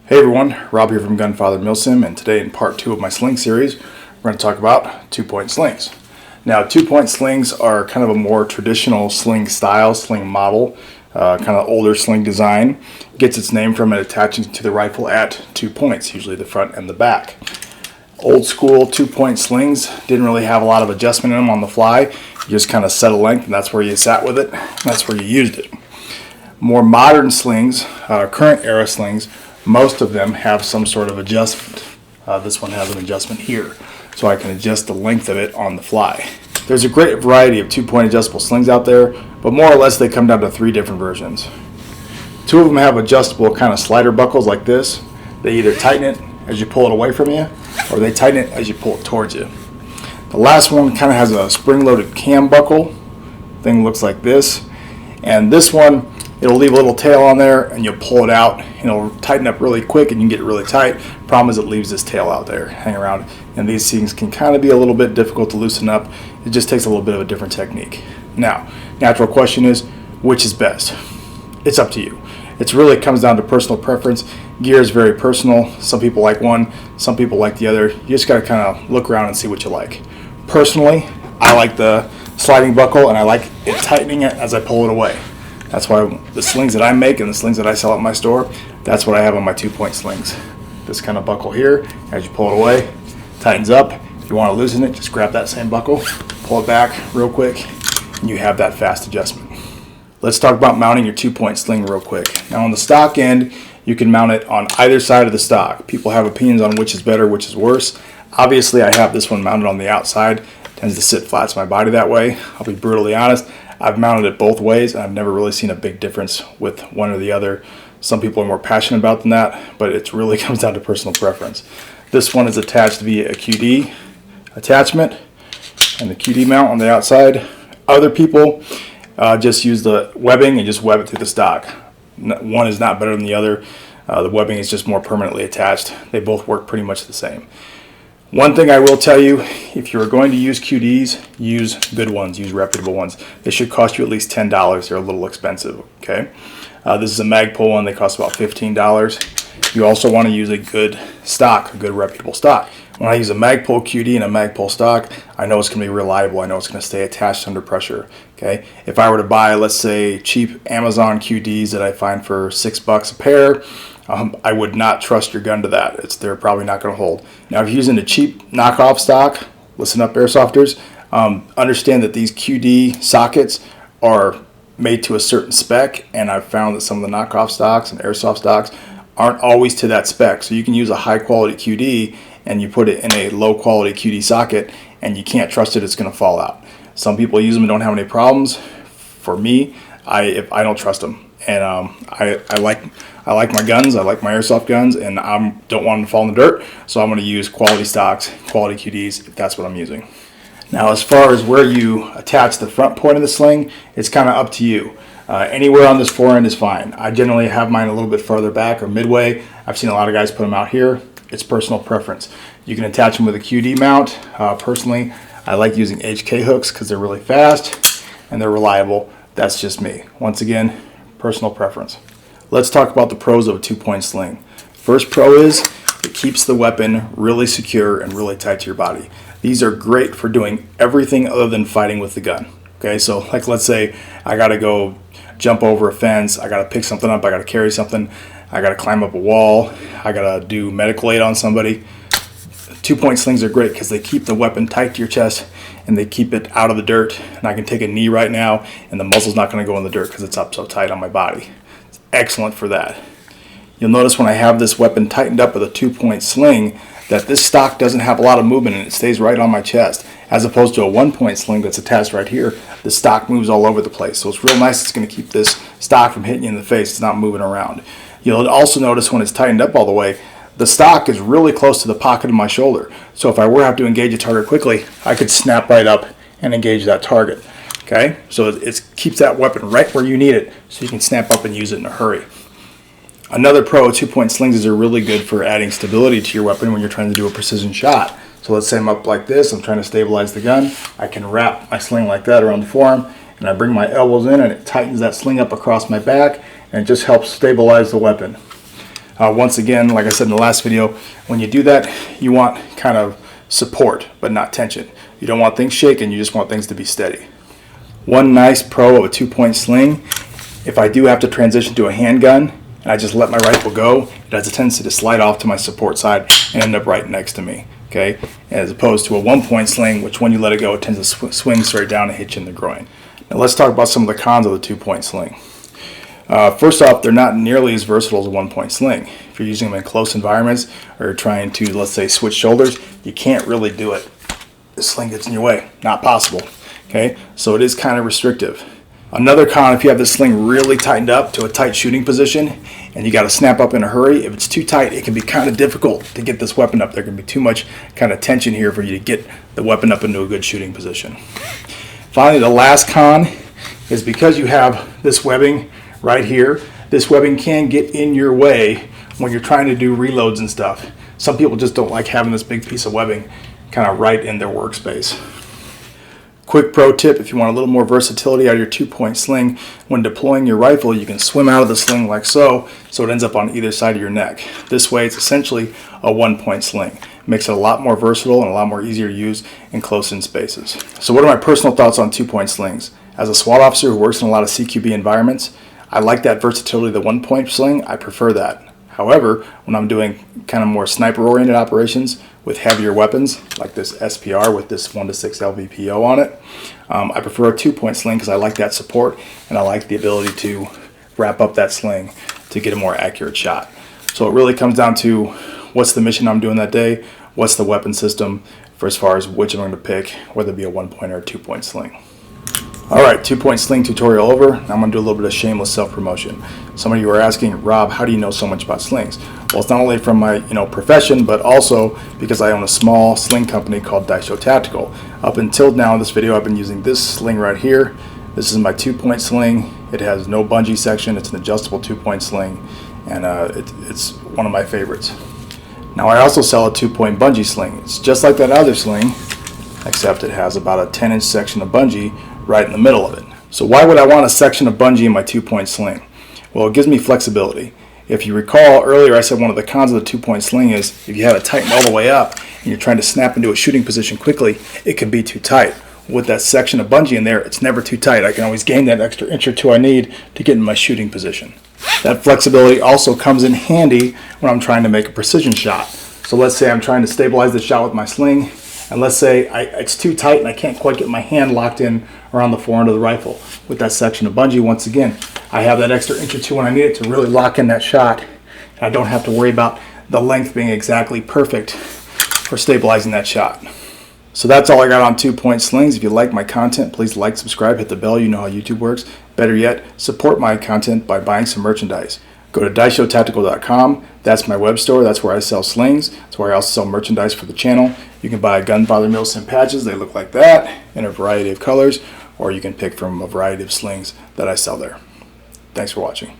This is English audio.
Hey everyone, Rob here from Gunfather Milsim, and today in part 2 of my sling series, we're going to talk about 2-point slings. Now, 2-point slings are kind of a more traditional sling style, sling model, kind of older sling design. It gets its name from it attaching to the rifle at 2 points, usually the front and the back. Old school 2-point slings didn't really have a lot of adjustment in them on the fly. You just kind of set a length, and that's where you sat with it, and that's where you used it. More modern slings, current era slings, most of them have some sort of adjustment. This one has an adjustment here, so I can adjust the length of it on the fly. There's a great variety of 2-point adjustable slings out there, but more or less they come down to 3 different versions. 2 of them have adjustable kind of slider buckles like this. They either tighten it as you pull it away from you, or they tighten it as you pull it towards you. The last one kind of has a spring-loaded cam buckle. Thing looks like this, and this one, it'll leave a little tail on there, and you'll pull it out, and it'll tighten up really quick, and you can get it really tight. Problem is it leaves this tail out there hanging around, and these things can kind of be a little bit difficult to loosen up. It just takes a little bit of a different technique. Now, natural question is, which is best? It's up to you. It really comes down to personal preference. Gear is very personal. Some people like one, some people like the other. You just got to kind of look around and see what you like. Personally, I like the sliding buckle, and I like it tightening it as I pull it away. That's why the slings that I make and the slings that I sell at my store, that's what I have on my 2-point slings. This kind of buckle here, as you pull it away, tightens up. If you want to loosen it, just grab that same buckle, pull it back real quick, and you have that fast adjustment. Let's talk about mounting your 2-point sling real quick. Now on the stock end, you can mount it on either side of the stock. People have opinions on which is better, which is worse. Obviously, I have this one mounted on the outside. It tends to sit flat to my body that way. I'll be brutally honest. I've mounted it both ways, and I've never really seen a big difference with one or the other. Some people are more passionate about than that, but it really comes down to personal preference. This one is attached via a QD attachment and the QD mount on the outside. Other people just use the webbing and just web it through the stock. One is not better than the other. The webbing is just more permanently attached. They both work pretty much the same. One thing I will tell you, if you're going to use QDs, use good ones, use reputable ones. They should cost you at least $10. They're a little expensive, okay? This is a Magpul one. They cost about $15. You also want to use a good stock, a good reputable stock. When I use a Magpul QD and a Magpul stock, I know it's going to be reliable. I know it's going to stay attached under pressure, okay? If I were to buy, let's say, cheap Amazon QDs that I find for $6 a pair, I would not trust your gun to that. They're probably not going to hold. Now, if you're using a cheap knockoff stock, listen up, airsofters, understand that these QD sockets are made to a certain spec, and I've found that some of the knockoff stocks and airsoft stocks aren't always to that spec. So you can use a high-quality QD, and you put it in a low-quality QD socket, and you can't trust it, it's going to fall out. Some people use them and don't have any problems. For me, I don't trust them. And I like my guns, I like my airsoft guns, and I don't want them to fall in the dirt, so I'm going to use quality stocks, quality QDs, if that's what I'm using. Now, as far as where you attach the front point of the sling, it's kind of up to you. Anywhere on this forend is fine. I generally have mine a little bit further back or midway. I've seen a lot of guys put them out here. It's personal preference. You can attach them with a QD mount. Personally, I like using HK hooks because they're really fast and they're reliable. That's just me. Once again, personal preference. Let's talk about the pros of a 2-point sling. First pro is it keeps the weapon really secure and really tight to your body. These are great for doing everything other than fighting with the gun. Okay, so like let's say I gotta go jump over a fence, I gotta pick something up, I gotta carry something, I gotta climb up a wall, I gotta do medical aid on somebody. 2-point slings are great because they keep the weapon tight to your chest and they keep it out of the dirt. And I can take a knee right now and the muzzle's not going to go in the dirt because it's up so tight on my body. It's excellent for that. You'll notice when I have this weapon tightened up with a 2-point sling that this stock doesn't have a lot of movement and it stays right on my chest. As opposed to a 1-point sling that's attached right here, the stock moves all over the place. So it's real nice. It's going to keep this stock from hitting you in the face. It's not moving around. You'll also notice when it's tightened up all the way, the stock is really close to the pocket of my shoulder. So if I were to have to engage a target quickly, I could snap right up and engage that target. Okay, so it keeps that weapon right where you need it so you can snap up and use it in a hurry. Another pro, 2-point slings is really good for adding stability to your weapon when you're trying to do a precision shot. So let's say I'm up like this, I'm trying to stabilize the gun. I can wrap my sling like that around the forearm, and I bring my elbows in and it tightens that sling up across my back, and it just helps stabilize the weapon. Once again, like I said in the last video, when you do that, you want kind of support, but not tension. You don't want things shaking, you just want things to be steady. One nice pro of a 2-point sling, if I do have to transition to a handgun, and I just let my rifle go, it has a tendency to slide off to my support side and end up right next to me, okay? As opposed to a 1-point sling, which when you let it go, it tends to swing straight down and hit you in the groin. Now let's talk about some of the cons of the 2-point sling. First off, they're not nearly as versatile as a 1-point sling. If you're using them in close environments or you're trying to, let's say, switch shoulders, you can't really do it. The sling gets in your way. Not possible, okay? So it is kind of restrictive. Another con, if you have the sling really tightened up to a tight shooting position and you got to snap up in a hurry, if it's too tight, it can be kind of difficult to get this weapon up. There can be too much kind of tension here for you to get the weapon up into a good shooting position. Finally, the last con is because you have this webbing right here, this webbing can get in your way when you're trying to do reloads and stuff. Some people just don't like having this big piece of webbing kind of right in their workspace. Quick pro tip, if you want a little more versatility out of your 2-point sling, when deploying your rifle, you can swim out of the sling like so it ends up on either side of your neck. This way, it's essentially a 1-point sling. It makes it a lot more versatile and a lot more easier to use in close-in spaces. So what are my personal thoughts on 2-point slings? As a SWAT officer who works in a lot of CQB environments, I like that versatility of the 1-point sling. I prefer that. However, when I'm doing kind of more sniper-oriented operations with heavier weapons, like this SPR with this 1-6 LVPO on it, I prefer a 2-point sling because I like that support and I like the ability to wrap up that sling to get a more accurate shot. So it really comes down to what's the mission I'm doing that day, what's the weapon system for as far as which I'm going to pick, whether it be a 1-point or a 2-point sling. Alright, 2-point sling tutorial over. Now I'm going to do a little bit of shameless self-promotion. Some of you are asking, Rob, how do you know so much about slings? Well, it's not only from my profession, but also because I own a small sling company called Daisho Tactical. Up until now in this video, I've been using this sling right here. This is my 2-point sling. It has no bungee section. It's an adjustable 2-point sling, and it's one of my favorites. Now I also sell a 2-point bungee sling. It's just like that other sling, except it has about a 10-inch section of bungee right in the middle of it. So why would I want a section of bungee in my 2-point sling? Well, it gives me flexibility. If you recall earlier, I said one of the cons of the 2-point sling is if you have it tightened all the way up and you're trying to snap into a shooting position quickly, it can be too tight. With that section of bungee in there, it's never too tight. I can always gain that extra inch or two I need to get in my shooting position. That flexibility also comes in handy when I'm trying to make a precision shot. So let's say I'm trying to stabilize the shot with my sling, and let's say it's too tight and I can't quite get my hand locked in around the forend of the rifle. With that section of bungee, once again, I have that extra inch or two when I need it to really lock in that shot. And I don't have to worry about the length being exactly perfect for stabilizing that shot. So that's all I got on 2-point slings. If you like my content, please like, subscribe, hit the bell. You know how YouTube works. Better yet, support my content by buying some merchandise. Go to daishotactical.com. That's my web store. That's where I sell slings. That's where I also sell merchandise for the channel. You can buy Gunfather Milsim patches. They look like that in a variety of colors, or you can pick from a variety of slings that I sell there. Thanks for watching.